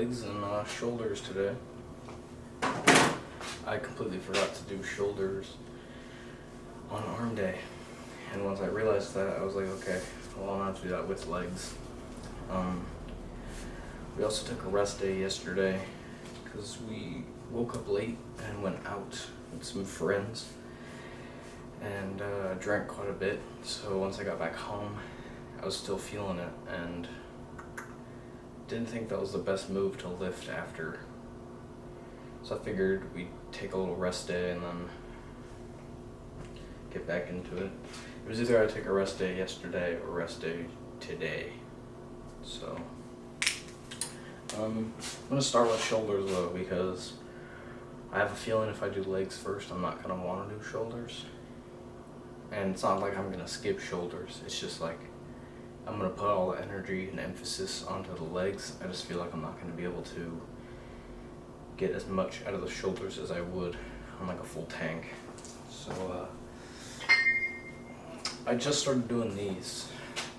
legs and shoulders today. I completely forgot to do shoulders on arm day, and once I realized that, I was like, okay, well, I'll have to do that with legs. We also took a rest day yesterday because we woke up late and went out with some friends and drank quite a bit. So once I got back home, I was still feeling it and didn't think that was the best move to lift after. So I figured we'd take a little rest day and then get back into it. It was either I take a rest day yesterday or rest day today. So I'm gonna start with shoulders though, because I have a feeling if I do legs first, I'm not gonna want to do shoulders. And it's not like I'm gonna skip shoulders. It's just like I'm gonna put all the energy and emphasis onto the legs. I just feel like I'm not gonna be able to get as much out of the shoulders as I would on like a full tank. So I just started doing these.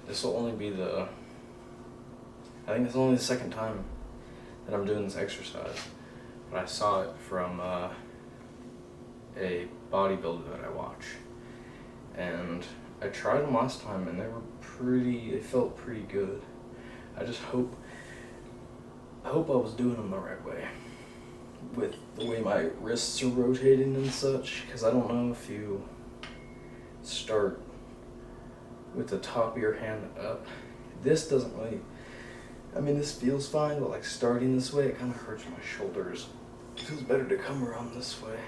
This will only be I think it's only the second time that I'm doing this exercise, but I saw it from a bodybuilder that I watch, and I tried them last time and they felt pretty good. I just hope I was doing them the right way with the way my wrists are rotating and such, because I don't know if you start with the top of your hand up. This doesn't really, I mean, this feels fine, but like starting this way, it kind of hurts my shoulders. It feels better to come around this way.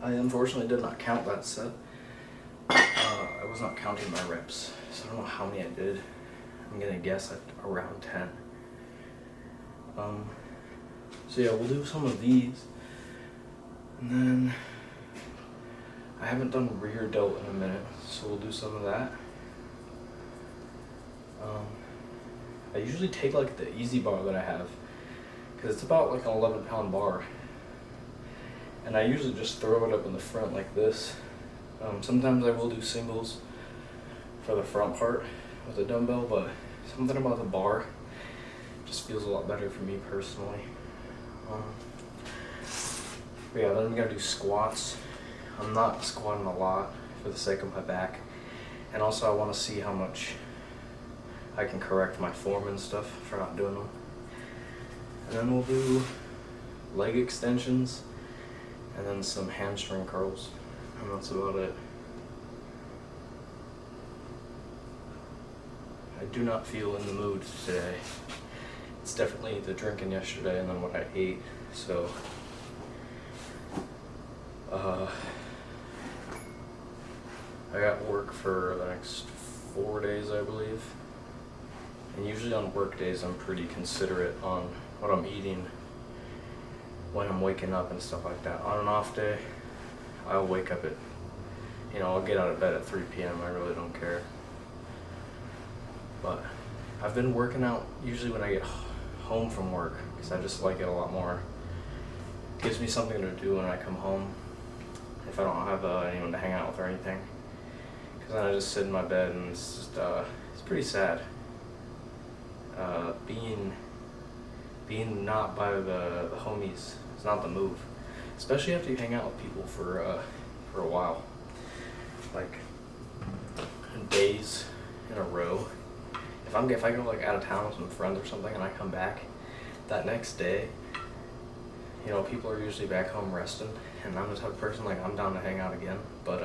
I unfortunately did not count that set. I was not counting my reps, so I don't know how many I did. I'm gonna guess at around 10. So yeah, we'll do some of these, and then I haven't done rear delt in a minute, so we'll do some of that. I usually take like the easy bar that I have, because it's about like an 11-pound bar. And I usually just throw it up in the front like this. Sometimes I will do singles for the front part with a dumbbell, but something about the bar just feels a lot better for me personally. But yeah, then I'm gonna do squats. I'm not squatting a lot for the sake of my back. And also I wanna see how much I can correct my form and stuff for not doing them. And then we'll do leg extensions, and then some hamstring curls, and that's about it. I do not feel in the mood today. It's definitely the drinking yesterday and then what I ate, so I got work for the next 4 days, I believe. And usually on work days, I'm pretty considerate on what I'm eating when I'm waking up and stuff like that. On an off day, I'll wake up at, I'll get out of bed at 3 p.m. I really don't care. But I've been working out usually when I get home from work, because I just like it a lot more. It gives me something to do when I come home if I don't have anyone to hang out with or anything. Because then I just sit in my bed and it's just, it's pretty sad. Being not by the homies is not the move, especially after you hang out with people for a while, like days in a row. If I go like out of town with some friends or something and I come back that next day, people are usually back home resting, and I'm the type of person like I'm down to hang out again, but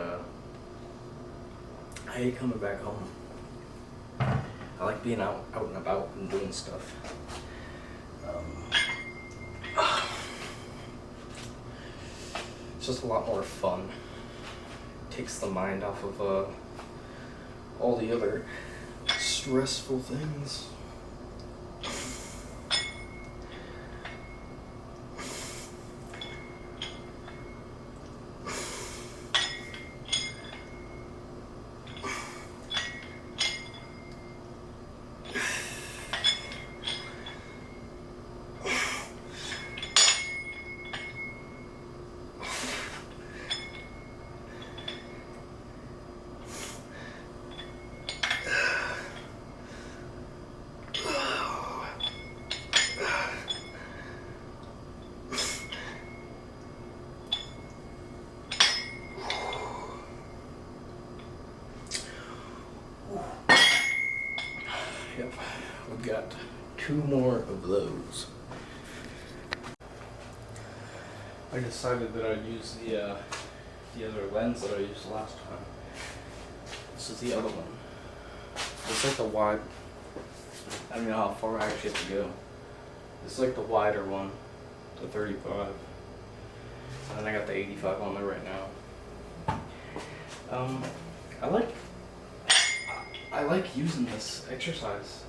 I hate coming back home. I like being out and about and doing stuff. It's just a lot more fun. Takes the mind off of all the other stressful things. 2 more of those. I decided that I'd use the other lens that I used last time. This is the other one. It's like the wide. I don't know how far I actually have to go. It's like the wider one, the 35. And I got the 85 on there right now. I like using this exercise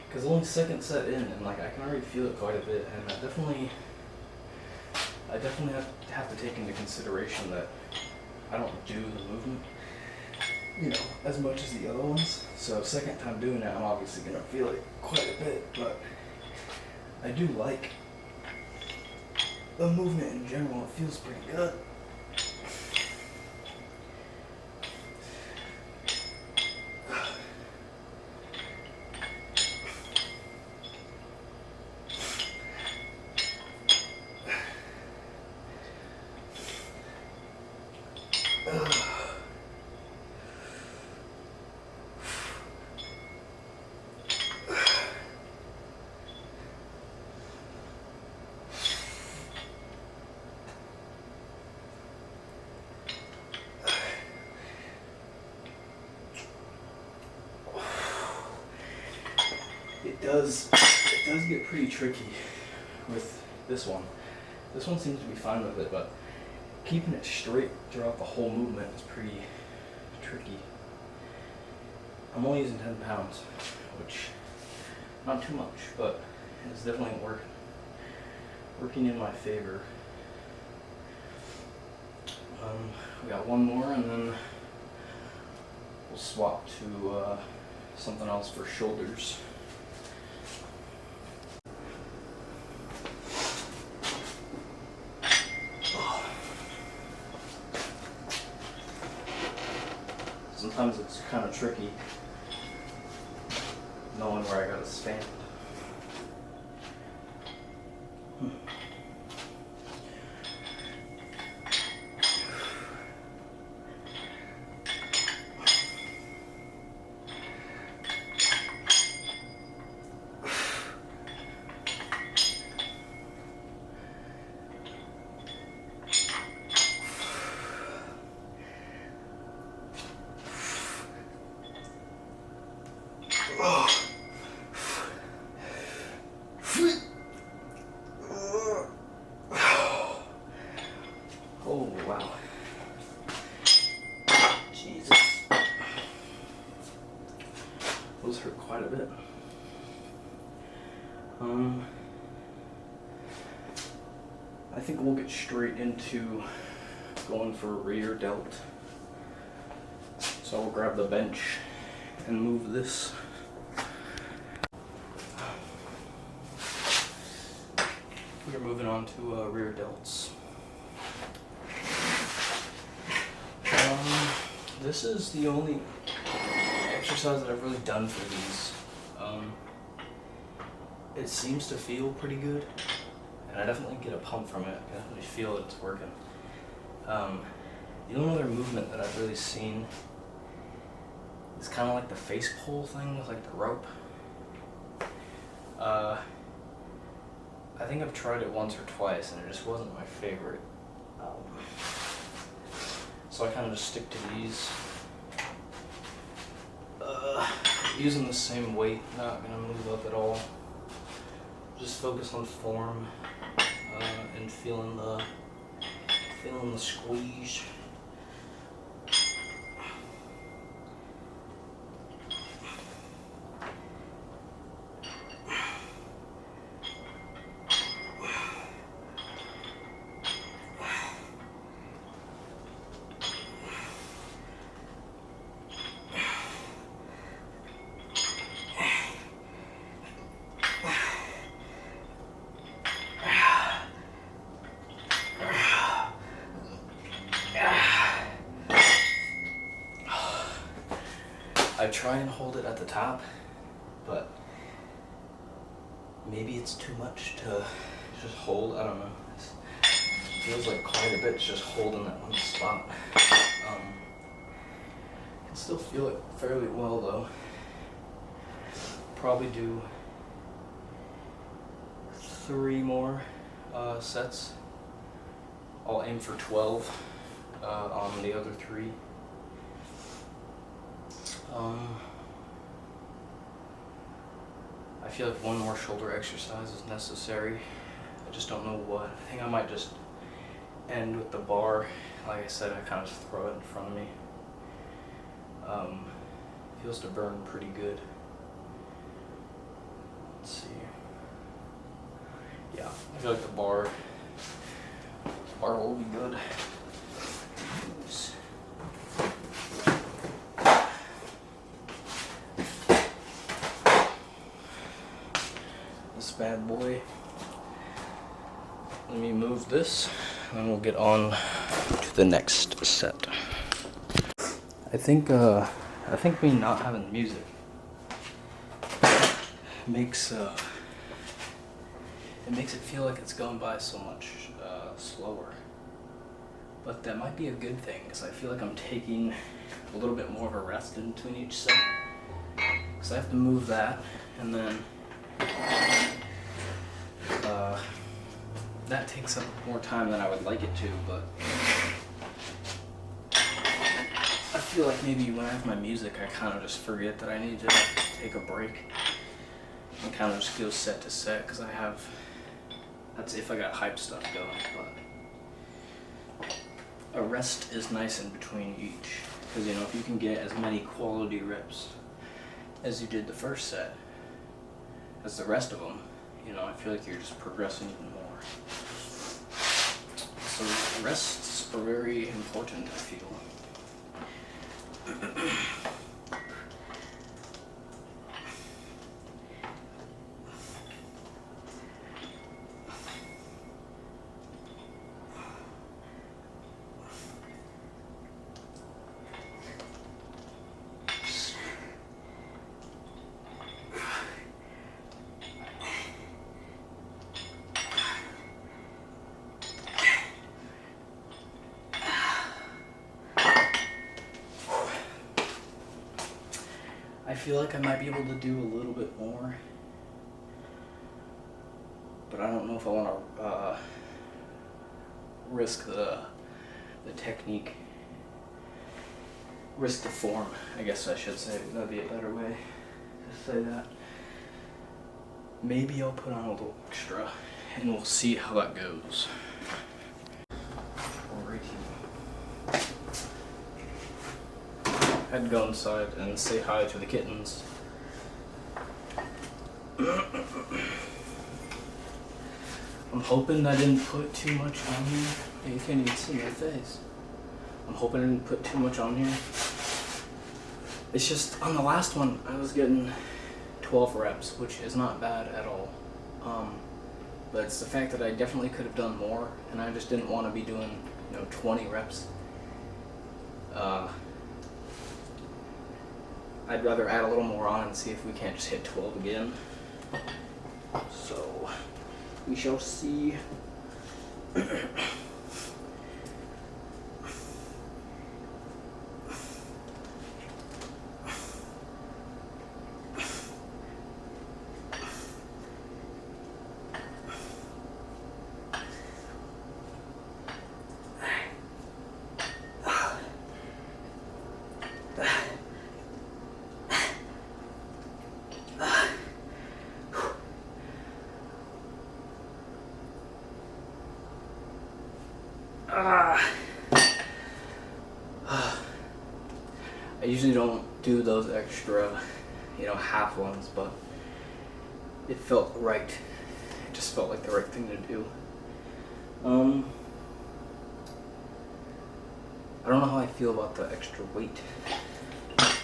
because only second set in, and like I can already feel it quite a bit, and I definitely have to take into consideration that I don't do the movement, as much as the other ones. So second time doing it, I'm obviously gonna feel it quite a bit, but I do like the movement in general. It feels pretty good. It does get pretty tricky with this one. This one seems to be fine with it, but keeping it straight throughout the whole movement is pretty tricky. I'm only using 10 pounds, which not too much, but it's definitely working in my favor. We got one more, and then we'll swap to something else for shoulders. Sometimes it's kind of tricky knowing where I gotta stand. Oh, wow. Jesus. Those hurt quite a bit. I think we'll get straight into going for rear delt. So I'll grab the bench and move this. We're moving on to rear delts. This is the only exercise that I've really done for these. It seems to feel pretty good, and I definitely get a pump from it. I definitely feel it's working. The only other movement that I've really seen is kind of like the face pull thing with like the rope. I think I've tried it once or twice, and it just wasn't my favorite. So I kind of just stick to these. Using the same weight, not gonna move up at all. Just focus on form and feeling the squeeze. I try and hold it at the top, but maybe it's too much to just hold. I don't know. It feels like quite a bit just holding that one spot. I can still feel it fairly well though. probably do 3 more sets. I'll aim for 12 on the other 3. I feel like one more shoulder exercise is necessary. I just don't know what. I think I might just end with the bar. Like I said, I kind of just throw it in front of me. Feels to burn pretty good. Let's see. Yeah, I feel like the bar will be good. Oops. This bad boy. Let me move this, and then we'll get on to the next set. I think me not having music makes it feel like it's going by so much slower. But that might be a good thing, because I feel like I'm taking a little bit more of a rest in between each set. Because I have to move that, and then that takes up more time than I would like it to, but I feel like maybe when I have my music, I kind of just forget that I need to take a break and kind of just go set to set, because that's if I got hype stuff going, but a rest is nice in between each, because if you can get as many quality reps as you did the first set as the rest of them, I feel like you're just progressing even more. So rests are very important, I feel. I feel like I might be able to do a little bit more, but I don't know if I want to risk the technique, risk the form, I guess I should say. That'd be a better way to say that. Maybe I'll put on a little extra, and we'll see how that goes. I'd go inside and say hi to the kittens. I'm hoping I didn't put too much on here. You can't even see my face. I'm hoping I didn't put too much on here. It's just, on the last one, I was getting 12 reps, which is not bad at all. But it's the fact that I definitely could have done more, and I just didn't want to be doing, 20 reps. I'd rather add a little more on and see if we can't just hit 12 again. So, we shall see. I usually don't do those extra, half ones, but it felt right. It just felt like the right thing to do. I don't know how I feel about the extra weight. I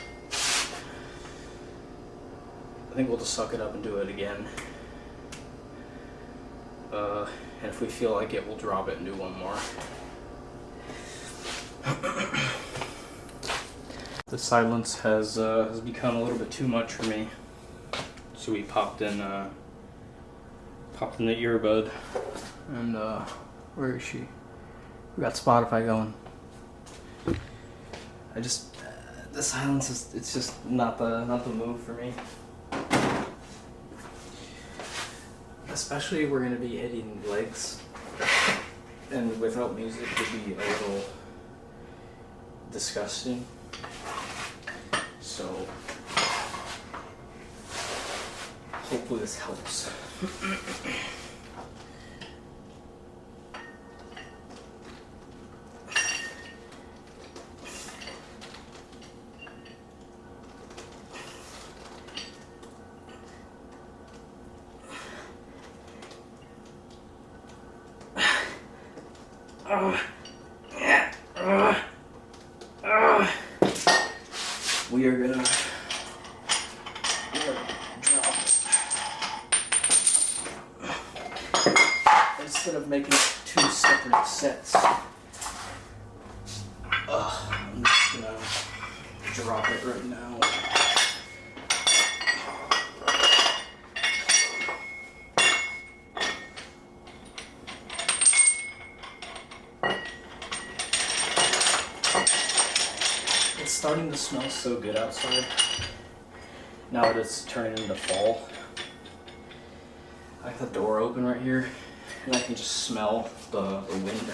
think we'll just suck it up and do it again. And if we feel like it, we'll drop it and do one more. The silence has become a little bit too much for me, so we popped in the earbud, and where is she? We got Spotify going. The silence it's just not the move for me. especially we're gonna be hitting legs, and without music it would be a little disgusting. So hopefully this helps. We are gonna drop it. Instead of making it 2 separate sets, I'm just gonna drop it right now. It's starting to smell so good outside. Now that it's turning into fall. I have the door open right here, and I can just smell the wind.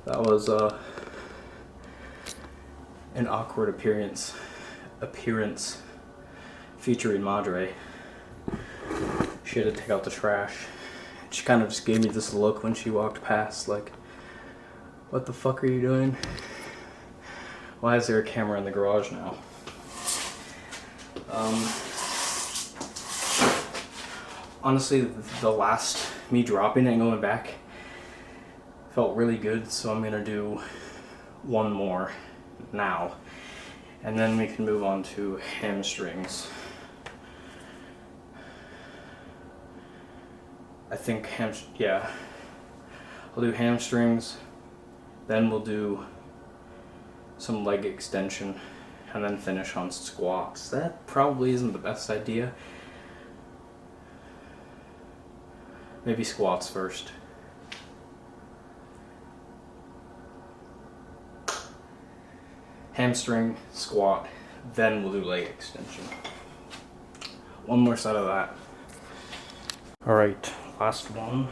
That was an awkward appearance featuring Madre. She had to take out the trash. She kind of just gave me this look when she walked past, like, what the fuck are you doing? Why is there a camera in the garage now? Honestly, the last me dropping and going back felt really good, so I'm gonna do one more now, and then we can move on to hamstrings. I think yeah, I'll do hamstrings, then we'll do some leg extension, and then finish on squats. That probably isn't the best idea. Maybe squats first. Hamstring, squat, then we'll do leg extension. One more set of that. All right, last one.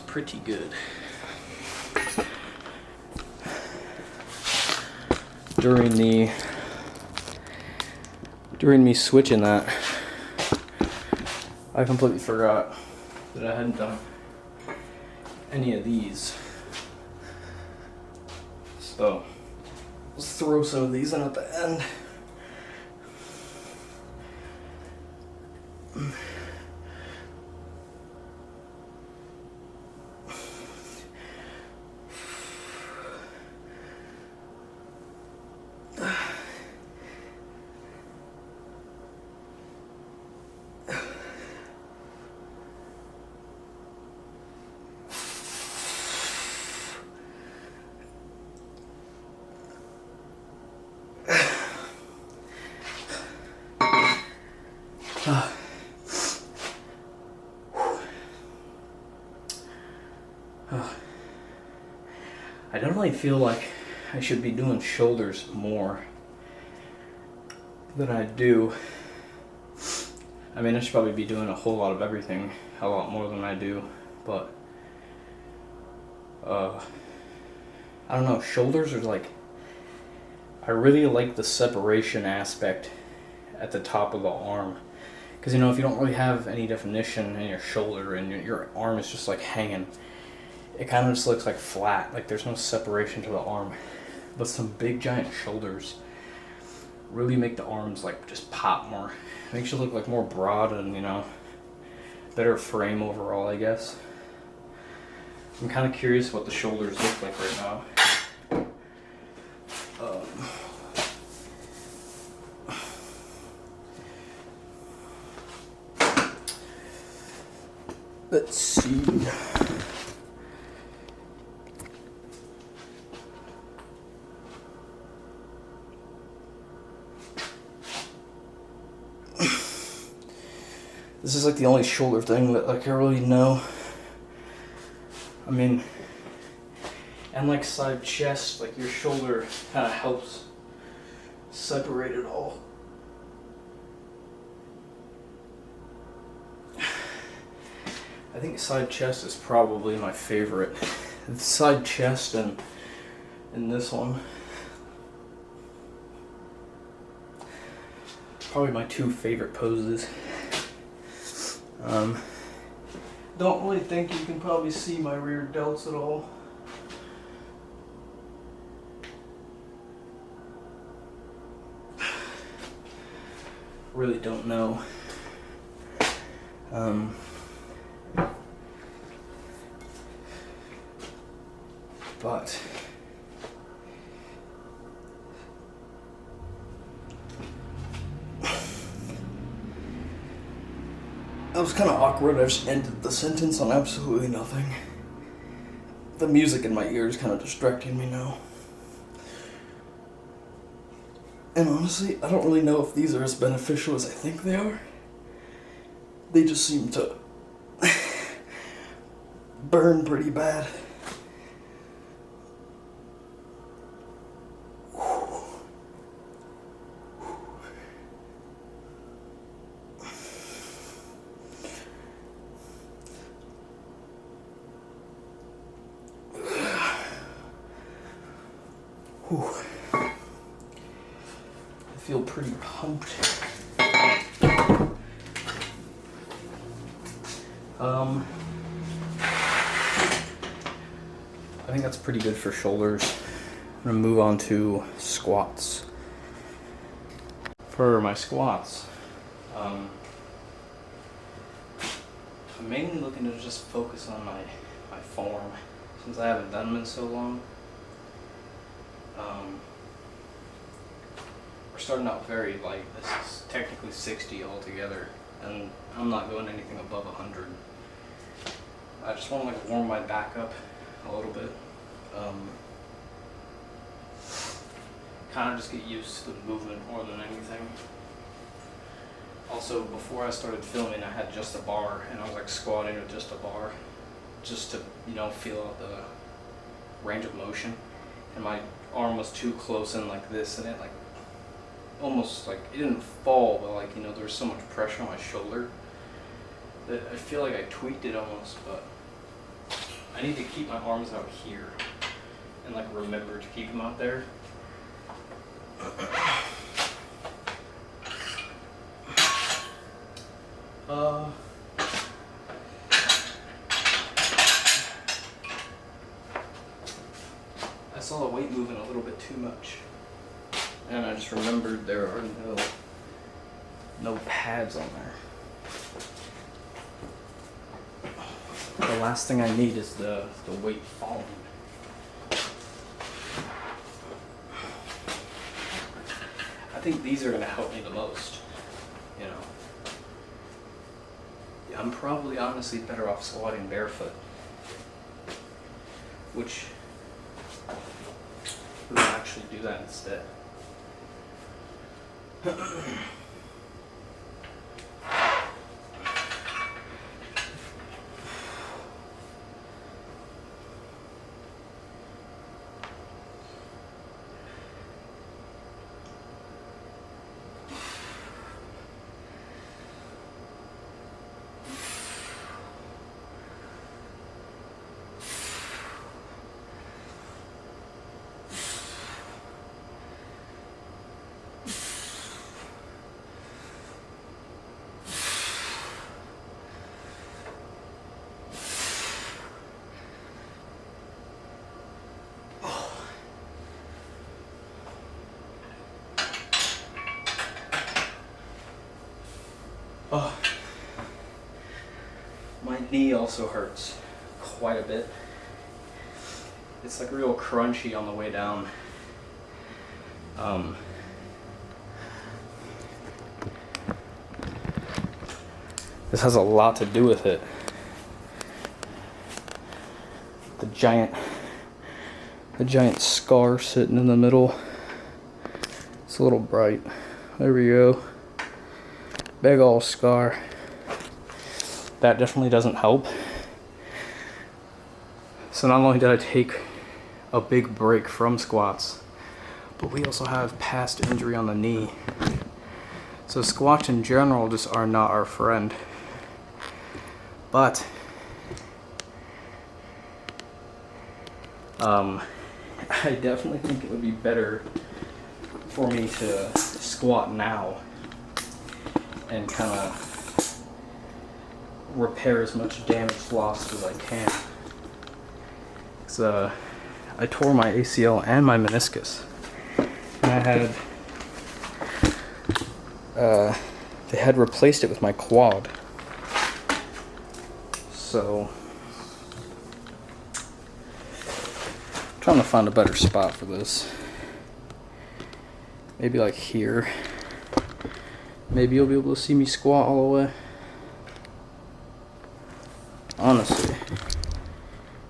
Pretty good. During me switching that, I completely forgot that I hadn't done any of these. So let's throw some of these in at the end. I definitely feel like I should be doing shoulders more than I do. I mean, I should probably be doing a whole lot of everything, a lot more than I do, but I don't know, shoulders are like, I really like the separation aspect at the top of the arm. Because, you know, if you don't really have any definition in your shoulder and your arm is just like hanging, it kind of just looks like flat, like there's no separation to the arm. But some big giant shoulders really make the arms like just pop more. It makes you look like more broad and, you know, better frame overall, I guess. I'm kind of curious what the shoulders look like right now. Let's see. This is like the only shoulder thing that like I really know. I mean, and like side chest, like your shoulder kind of helps separate it all. I think side chest is probably my favorite. Side chest and this one. Probably my two favorite poses. Don't really think you can probably see my rear delts at all. Really don't know. But that was kind of awkward. I just ended the sentence on absolutely nothing. The music in my ears kind of distracting me now. And honestly, I don't really know if these are as beneficial as I think they are. They just seem to burn pretty bad. Whew. I feel pretty pumped. I think that's pretty good for shoulders. I'm gonna move on to squats. For my squats, I'm mainly looking to just focus on my form since I haven't done them in so long. We're starting out very light. This is technically 60 altogether, and I'm not going anything above 100. I just want to like warm my back up a little bit. Kind of just get used to the movement more than anything. Also, before I started filming, I had just a bar, and I was like squatting with just a bar, just to, you know, feel out the range of motion. And my arm was too close in like this, and it like almost like it didn't fall, but like, you know, there was so much pressure on my shoulder that I feel like I tweaked it almost. But I need to keep my arms out here and like remember to keep them out there. I saw the weight moving a little bit too much, and I just remembered there are no pads on there. The last thing I need is the weight falling. I think these are going to help me the most, you know. Yeah, I'm probably honestly better off squatting barefoot, which we will actually do that instead. My knee also hurts quite a bit. It's like real crunchy on the way down. This has a lot to do with it. The giant scar sitting in the middle. It's a little bright. There we go. Big ol' scar. That definitely doesn't help. So not only did I take a big break from squats, but we also have past injury on the knee. So squats in general just are not our friend. But I definitely think it would be better for me to squat now and kind of repair as much damage lost as I can. So I tore my ACL and my meniscus, and they had replaced it with my quad. So I'm trying to find a better spot for this. Maybe like here. Maybe you'll be able to see me squat all the way. Honestly,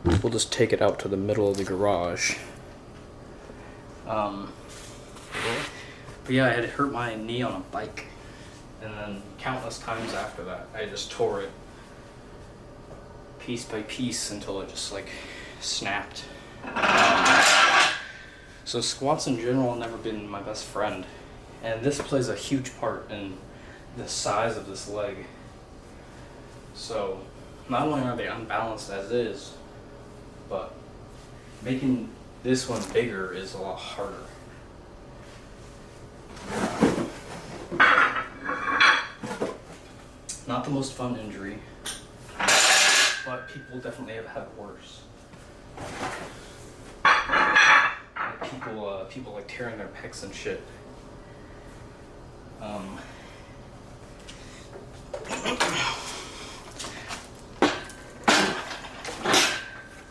we'll just take it out to the middle of the garage. But yeah, I had hurt my knee on a bike, and then countless times after that, I just tore it piece by piece until it just like snapped. So squats in general have never been my best friend, and this plays a huge part in the size of this leg. So not only are they unbalanced as is, but making this one bigger is a lot harder. Not the most fun injury, but people definitely have had worse. People like tearing their pecs and shit.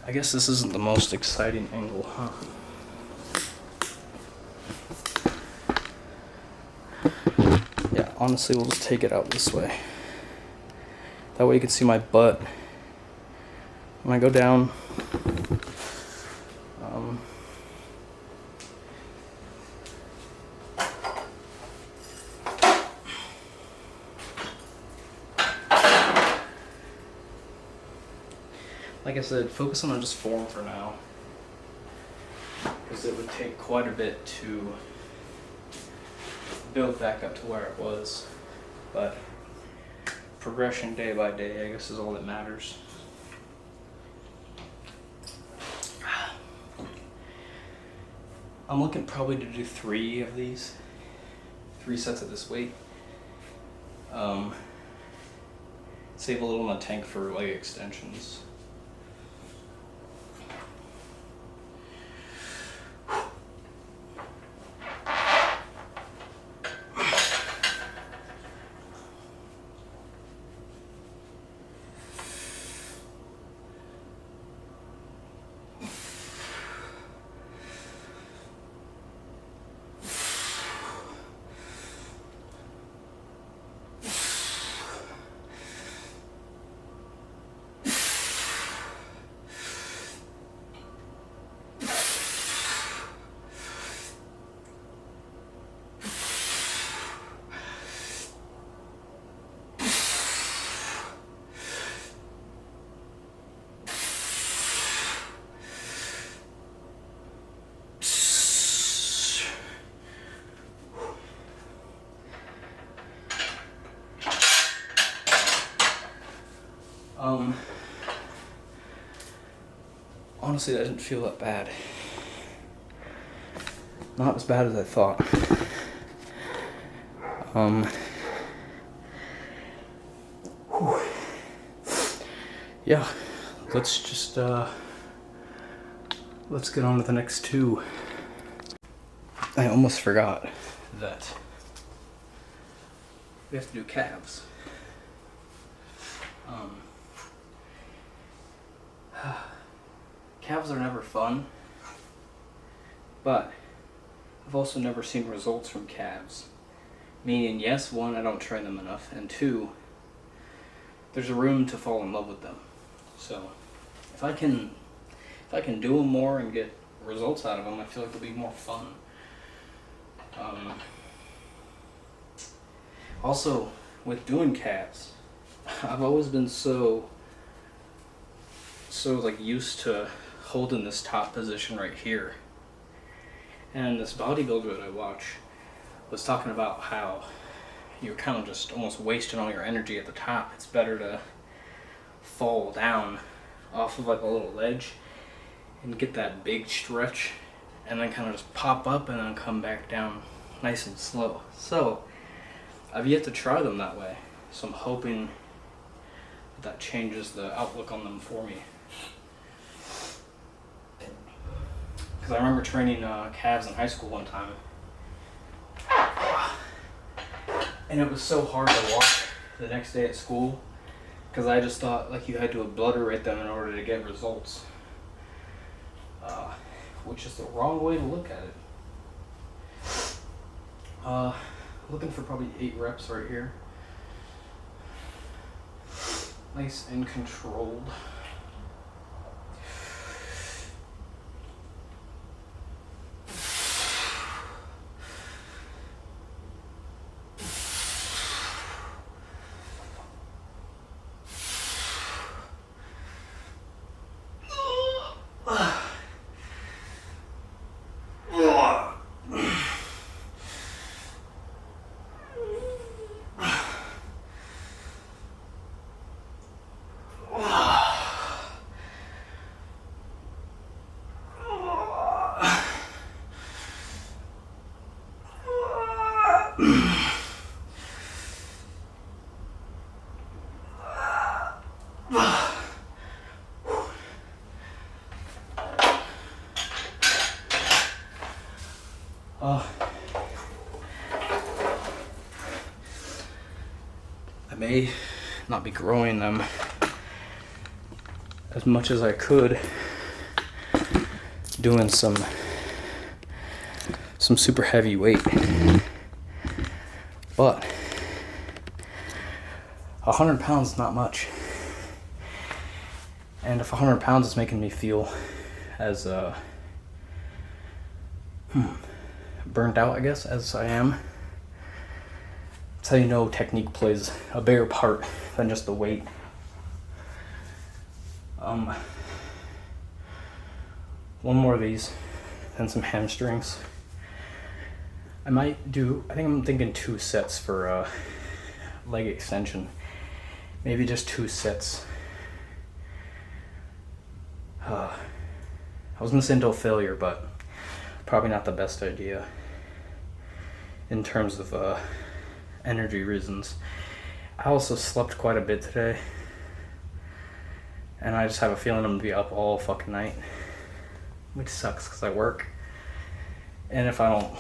I guess this isn't the most exciting angle, huh? Yeah, honestly, we'll just take it out this way. That way you can see my butt when I go down. Like I said, focus on just form for now, because it would take quite a bit to build back up to where it was, but progression day by day, I guess, is all that matters. I'm looking probably to do 3 of these, 3 sets of this weight. Save a little in the tank for leg extensions. Honestly, that didn't feel that bad. Not as bad as I thought. Yeah, let's get on to the next 2. I almost forgot that we have to do calves. calves are never fun, but I've also never seen results from calves. Meaning, yes, one, I don't train them enough, and two, there's a room to fall in love with them. So, if I can do them more and get results out of them, I feel like it'll be more fun. Also, with doing calves, I've always been so like used to holding this top position right here. And this bodybuilder that I watch was talking about how you're kind of just almost wasting all your energy at the top. It's better to fall down off of like a little ledge and get that big stretch and then kind of just pop up and then come back down nice and slow. So I've yet to try them that way, so I'm hoping that changes the outlook on them for me. Because I remember training calves in high school one time, and it was so hard to walk the next day at school because I just thought like you had to obliterate them in order to get results, which is the wrong way to look at it. Looking for probably 8 reps right here. Nice and controlled. I may not be growing them as much as I could, doing some super heavy weight, but 100 pounds is not much. And if 100 pounds is making me feel as burnt out, I guess, as I am, that's how you know technique plays a bigger part than just the weight. One more of these, and some hamstrings. I think I'm thinking 2 sets for leg extension. Maybe just 2 sets. I was gonna say until failure, but probably not the best idea in terms of energy reasons. I also slept quite a bit today, and I just have a feeling I'm gonna be up all fucking night, which sucks because I work, and if I don't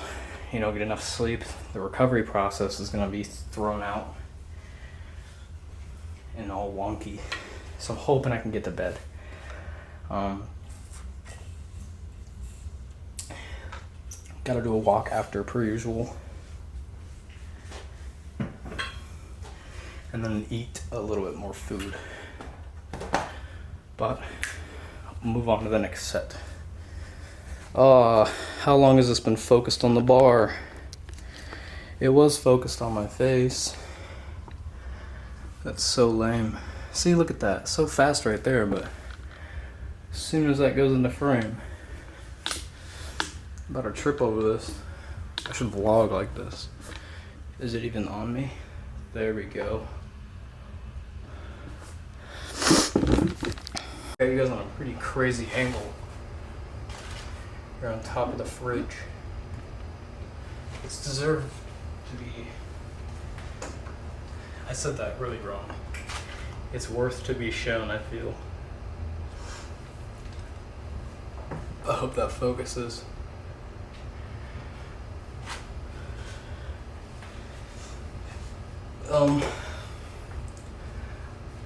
get enough sleep, the recovery process is gonna be thrown out and all wonky. So I'm hoping I can get to bed. Gotta do a walk after per usual, and then eat a little bit more food. But I'll move on to the next set. How long has this been focused on the bar? It was focused on my face. That's so lame. See, look at that. So fast right there, but as soon as that goes into frame, I'm about to trip over this. I should vlog like this. Is it even on me? There we go. Got you guys on a pretty crazy angle. You're on top of the fridge. It's deserved to be. I said that really wrong. It's worth to be shown, I feel. I hope that focuses.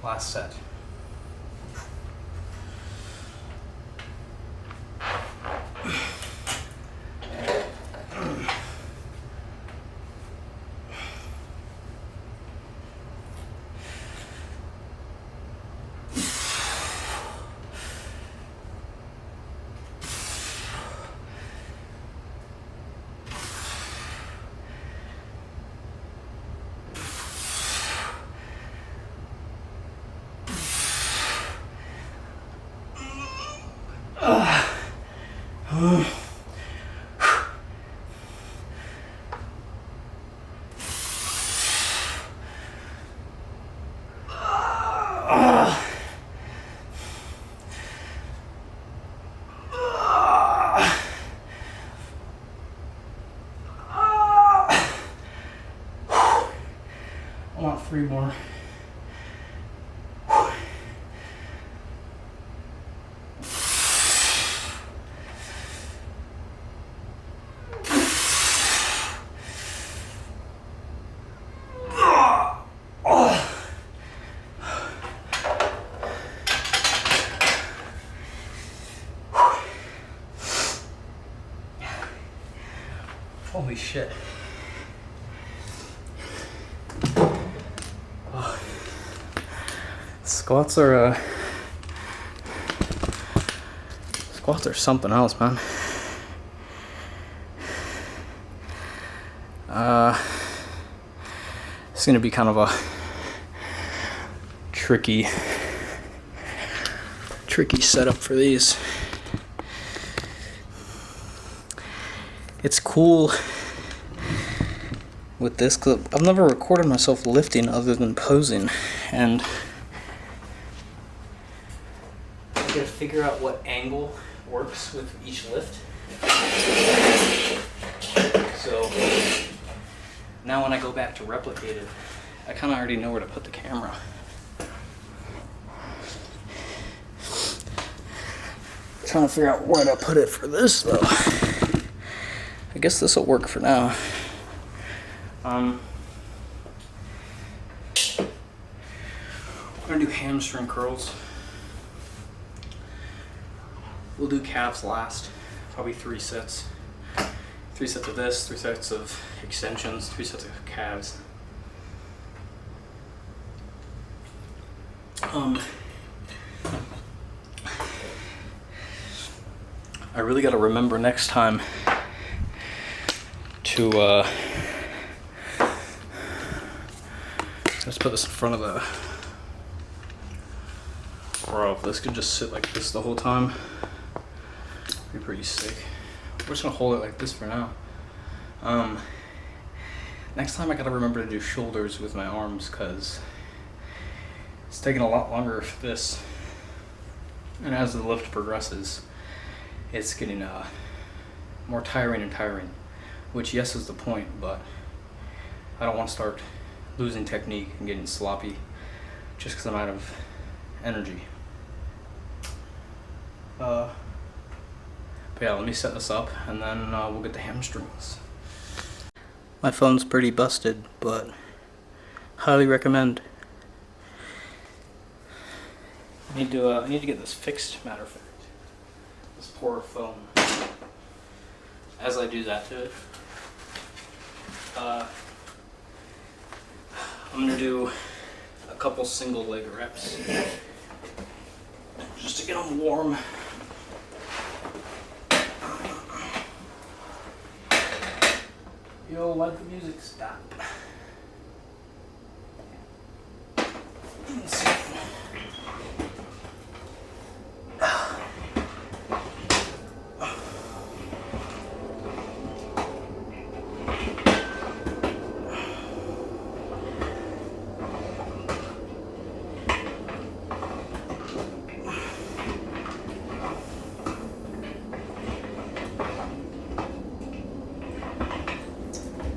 Last set. 3 more. Holy shit. Oh. Squats are something else, man. It's gonna be kind of a tricky setup for these. It's cool with this because I've never recorded myself lifting other than posing, and I gotta figure out what angle works with each lift. So now when I go back to replicate it, I kind of already know where to put the camera. Trying to figure out where to put it for this though. I guess this will work for now. We're gonna do hamstring curls. We'll do calves last, probably 3 sets. 3 sets of this, 3 sets of extensions, 3 sets of calves. I really gotta remember next time to let's put this in front of the, bro, if this could just sit like this the whole time, it'd be pretty sick. We're just gonna hold it like this for now. Next time I gotta remember to do shoulders with my arms, cause it's taking a lot longer for this, and as the lift progresses it's getting more tiring and tiring, which yes is the point, but I don't want to start losing technique and getting sloppy just because I'm out of energy. But yeah, let me set this up and then we'll get the hamstrings. My phone's pretty busted, but highly recommend. I need to get this fixed, matter of fact. This poor phone. As I do that to it, I'm gonna do a couple single leg reps just to get them warm. Yo, why'd the music stop? Insane.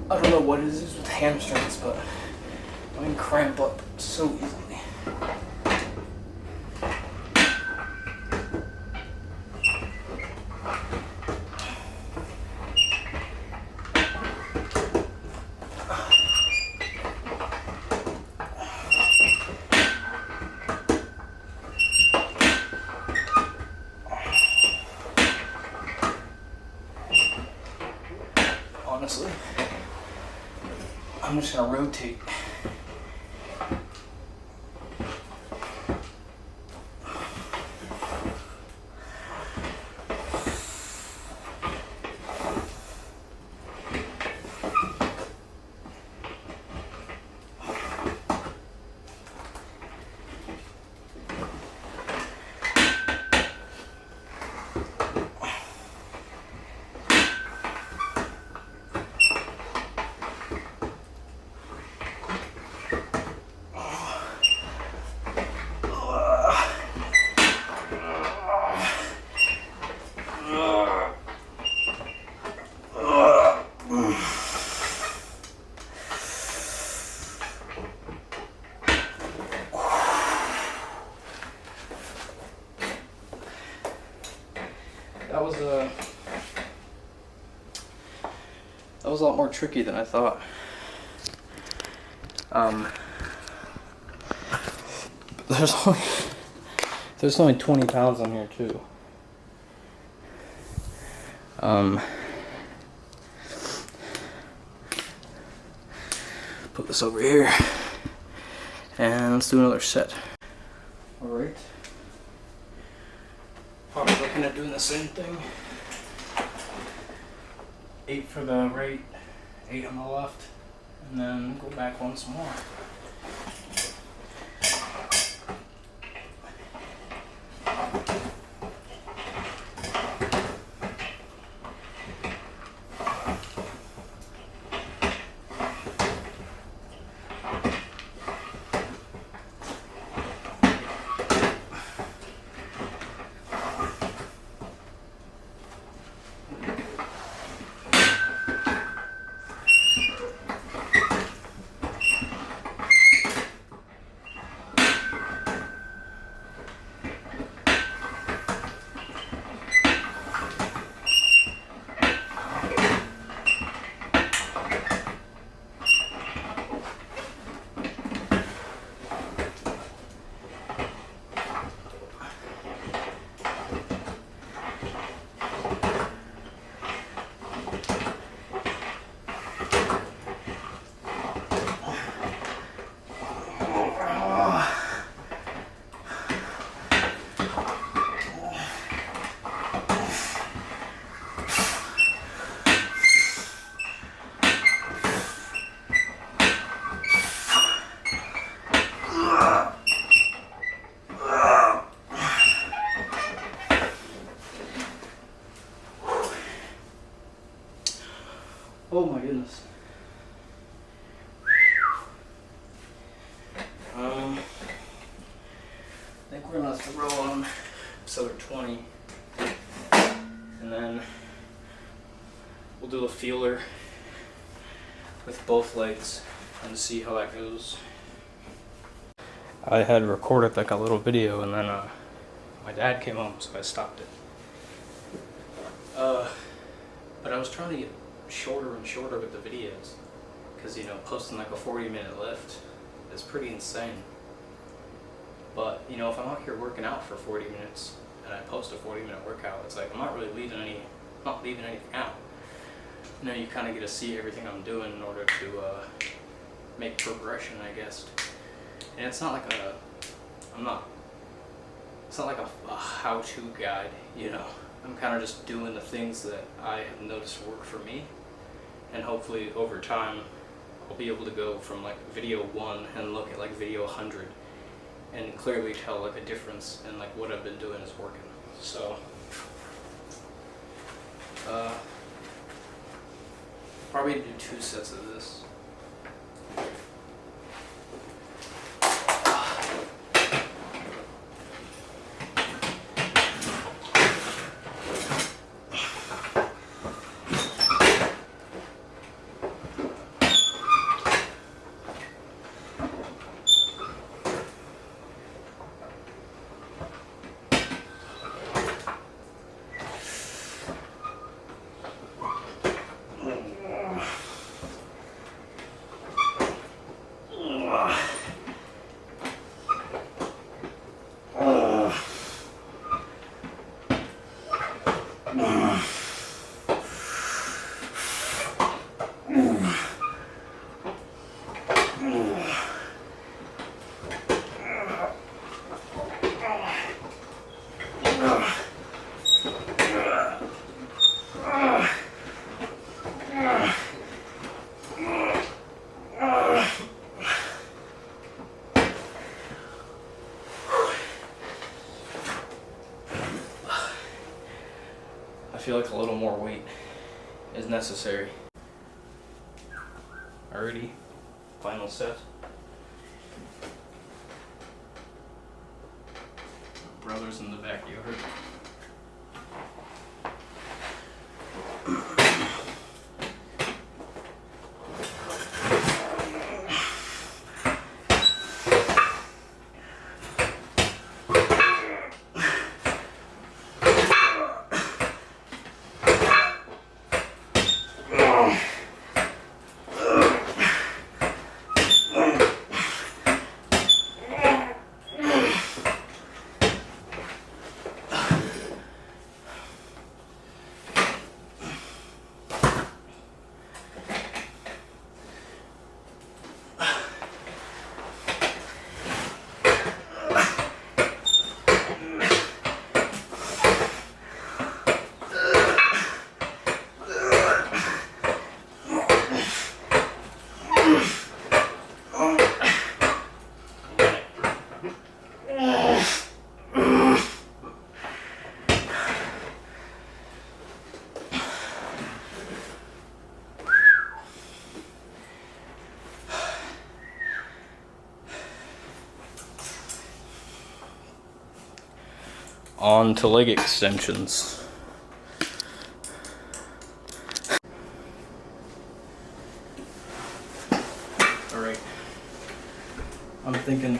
I don't know what it is with hamstrings, but I can cramp up so easily. Honestly, I'm just gonna rotate. That was a lot more tricky than I thought. There's only 20 pounds on here too. Put this over here, and let's do another set. All right. Probably looking at doing the same thing. 8 for the right, 8 on the left, and then go back once more. Oh my goodness. I think we're gonna throw on episode 20, and then we'll do a feeler with both legs and see how that goes. I had recorded like a little video, and then my dad came home, so I stopped it. But I was trying to get shorter and shorter with the videos, because posting like a 40-minute lift is pretty insane. But if I'm out here working out for 40 minutes and I post a 40-minute workout, it's like I'm not really leaving anything out. You kind of get to see everything I'm doing in order to make progression, I guess. And it's not like a how-to guide, I'm kind of just doing the things that I have noticed work for me, and hopefully over time I'll be able to go from like video 1 and look at like video 100 and clearly tell like a difference in like what I've been doing is working. So probably do 2 sets of this. I feel like a little more weight is necessary. Alrighty, final set. Brothers in the backyard. On to leg extensions. Alright. I'm thinking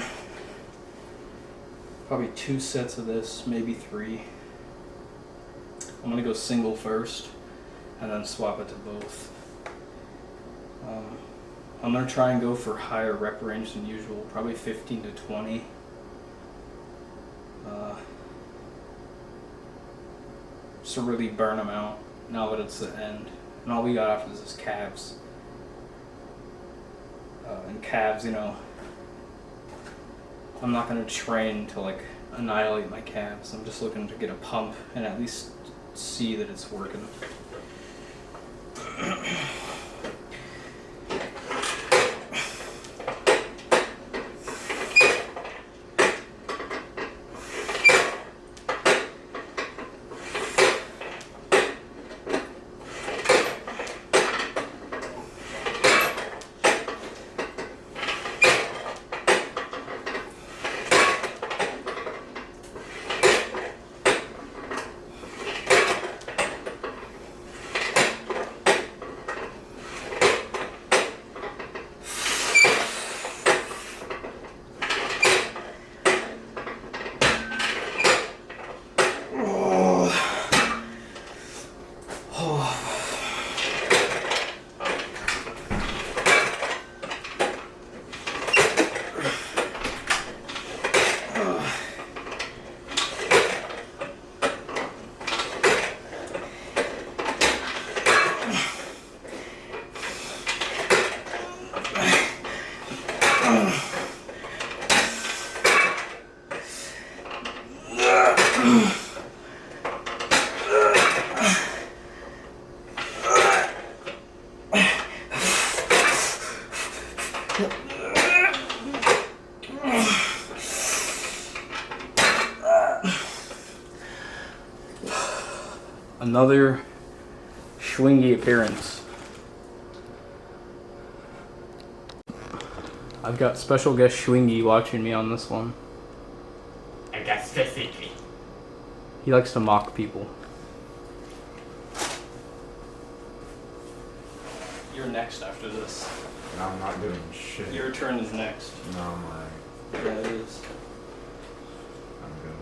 probably 2 sets of this, maybe 3. I'm gonna go single first and then swap it to both. I'm gonna try and go for higher rep range than usual, probably 15 to 20. Just to really burn them out now that it's the end. And all we got after this is calves. And calves, you know, I'm not gonna train to like annihilate my calves. I'm just looking to get a pump and at least see that it's working. Another Schwingy appearance. I've got special guest Schwingy watching me on this one. I guess physically. He likes to mock people. You're next after this. No, I'm not doing shit. Your turn is next. No, I'm like, Yeah, it is. I'm good.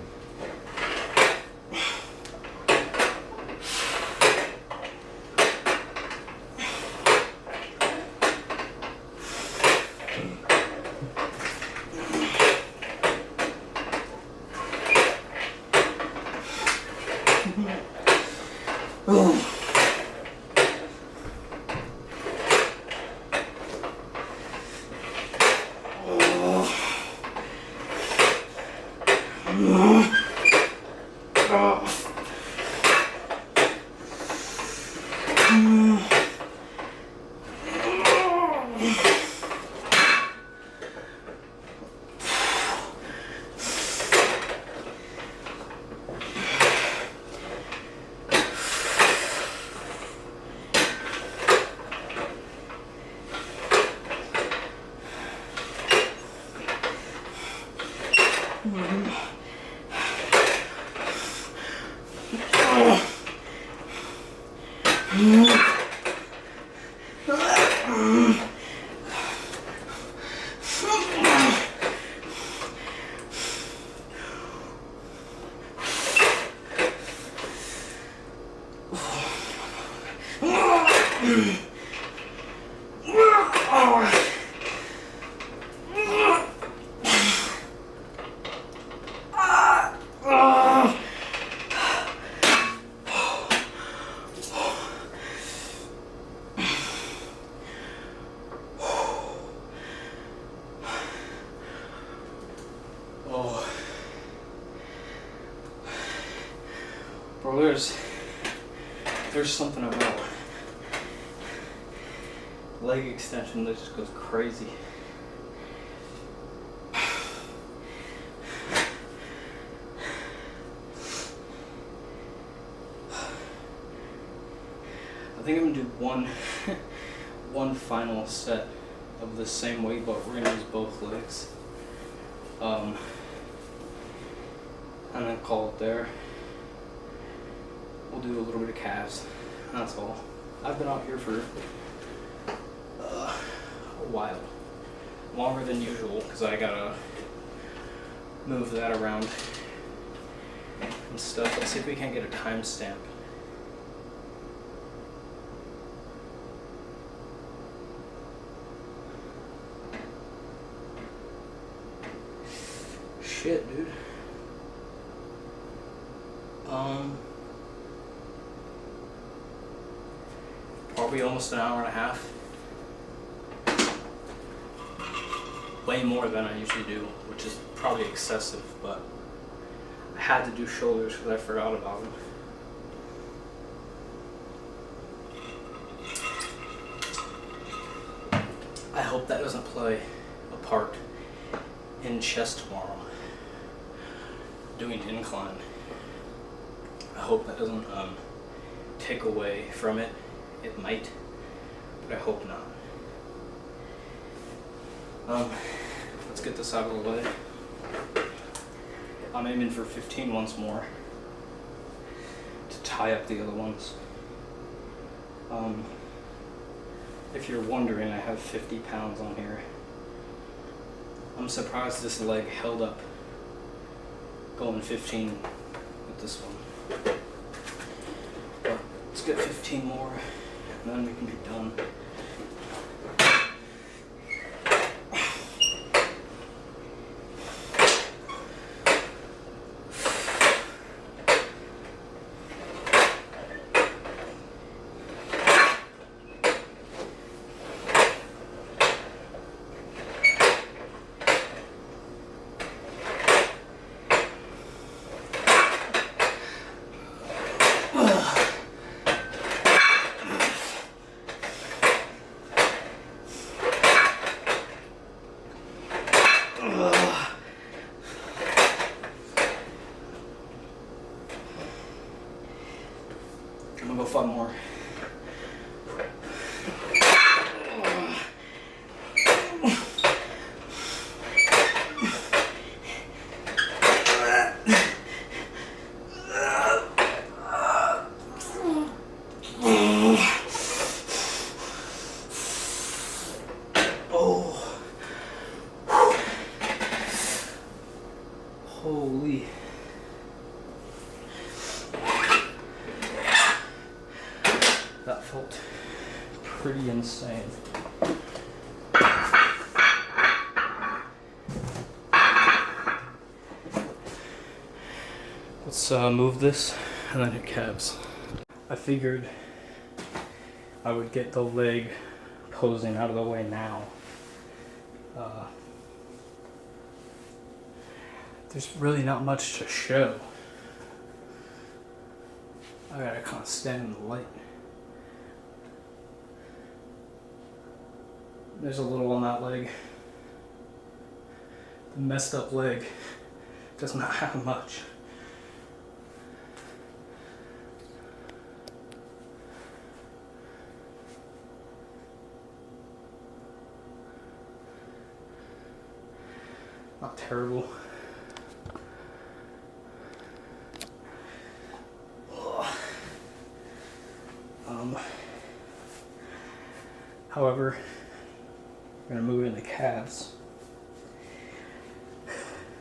Bro, there's something about leg extension that just goes crazy. I think I'm gonna do one final set of the same weight, but we're gonna use both legs. I and then call it there. We'll do a little bit of calves. That's all. I've been out here for a while. Longer than usual because I gotta move that around and stuff. Let's see if we can't get a timestamp. Shit, dude. Probably almost an hour and a half. Way more than I usually do, which is probably excessive, but I had to do shoulders because I forgot about them. I hope that doesn't play a part in chest tomorrow. Doing incline. I hope that doesn't take away from it. It might, but I hope not. Let's get this out of the way. I'm aiming for 15 once more to tie up the other ones. If you're wondering, I have 50 pounds on here. I'm surprised this leg held up going 15 with this one. But let's get 15 more and then we can be done. I'm gonna go 5 more. Holy. That felt pretty insane. Let's move this and then hit calves. I figured I would get the leg posing out of the way now. There's really not much to show. I gotta kind of stand in the light. There's a little on that leg. The messed up leg does not have much. Not terrible. However, we're gonna move into calves.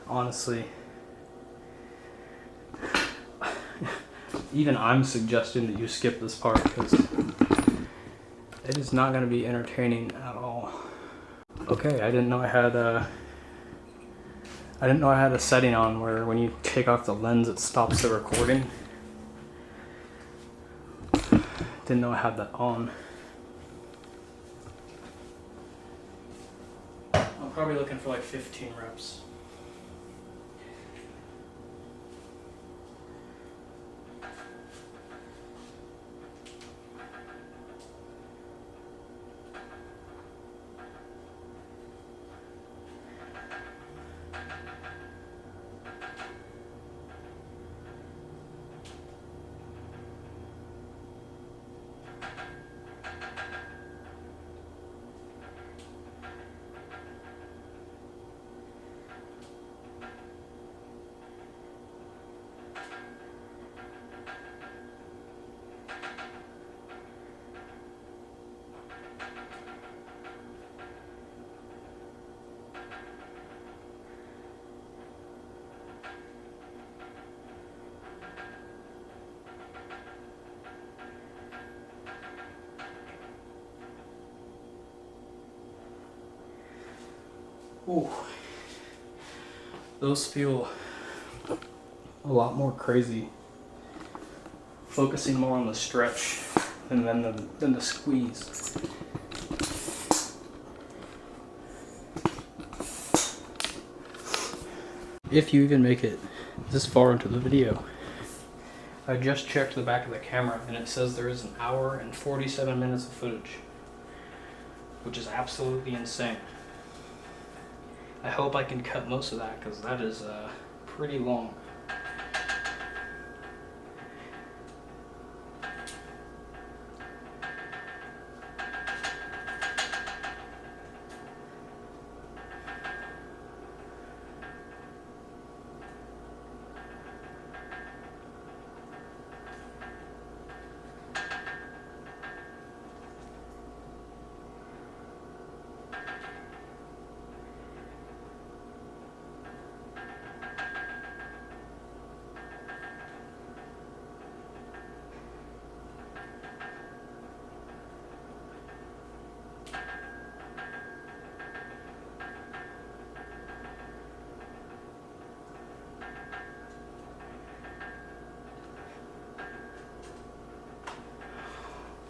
Honestly, even I'm suggesting that you skip this part because it is not gonna be entertaining at all. Okay, I didn't know I had a setting on where when you take off the lens it stops the recording. Didn't know I had that on. I'm probably looking for like 15 reps. Ooh. Those feel a lot more crazy. Focusing more on the stretch than the squeeze. If you even make it this far into the video, I just checked the back of the camera and it says there is an hour and 47 minutes of footage, which is absolutely insane. I hope I can cut most of that because that is pretty long.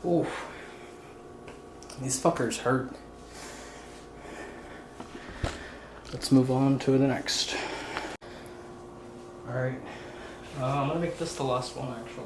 Oof. These fuckers hurt. Let's move on to the next. Alright. I'm gonna make this the last one actually.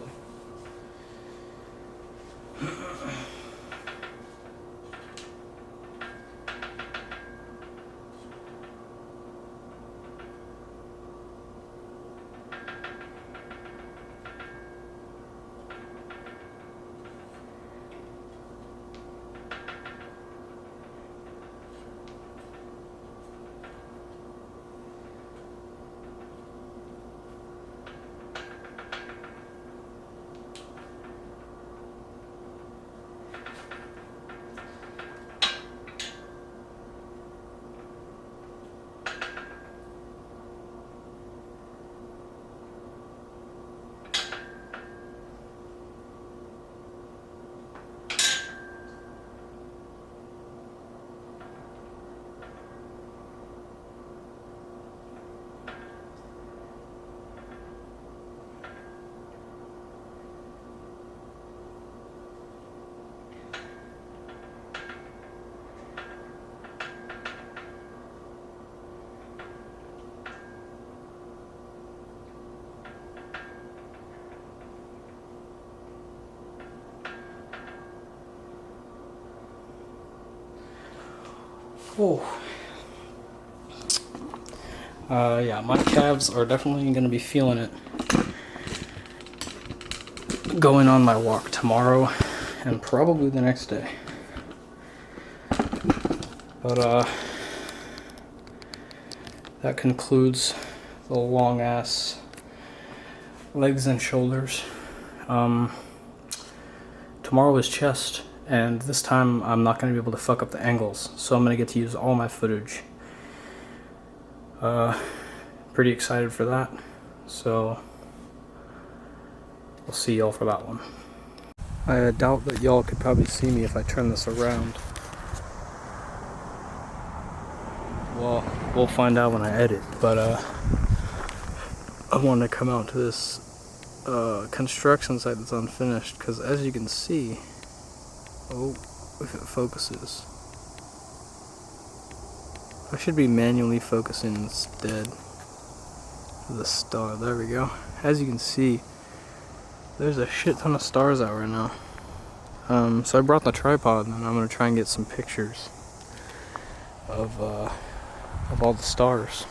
Oh. Yeah, my calves are definitely going to be feeling it going on my walk tomorrow and probably the next day. But that concludes the long ass legs and shoulders. Tomorrow is chest, and this time I'm not going to be able to fuck up the angles, so I'm going to get to use all my footage. Pretty excited for that, so we'll see y'all for that one. I doubt that y'all could probably see me if I turn this around. Well, we'll find out when I edit, but I wanted to come out to this construction site that's unfinished, because as you can see, oh, if it focuses, I should be manually focusing instead of the star. There we go. As you can see, there's a shit ton of stars out right now. So I brought the tripod, and I'm gonna try and get some pictures of all the stars.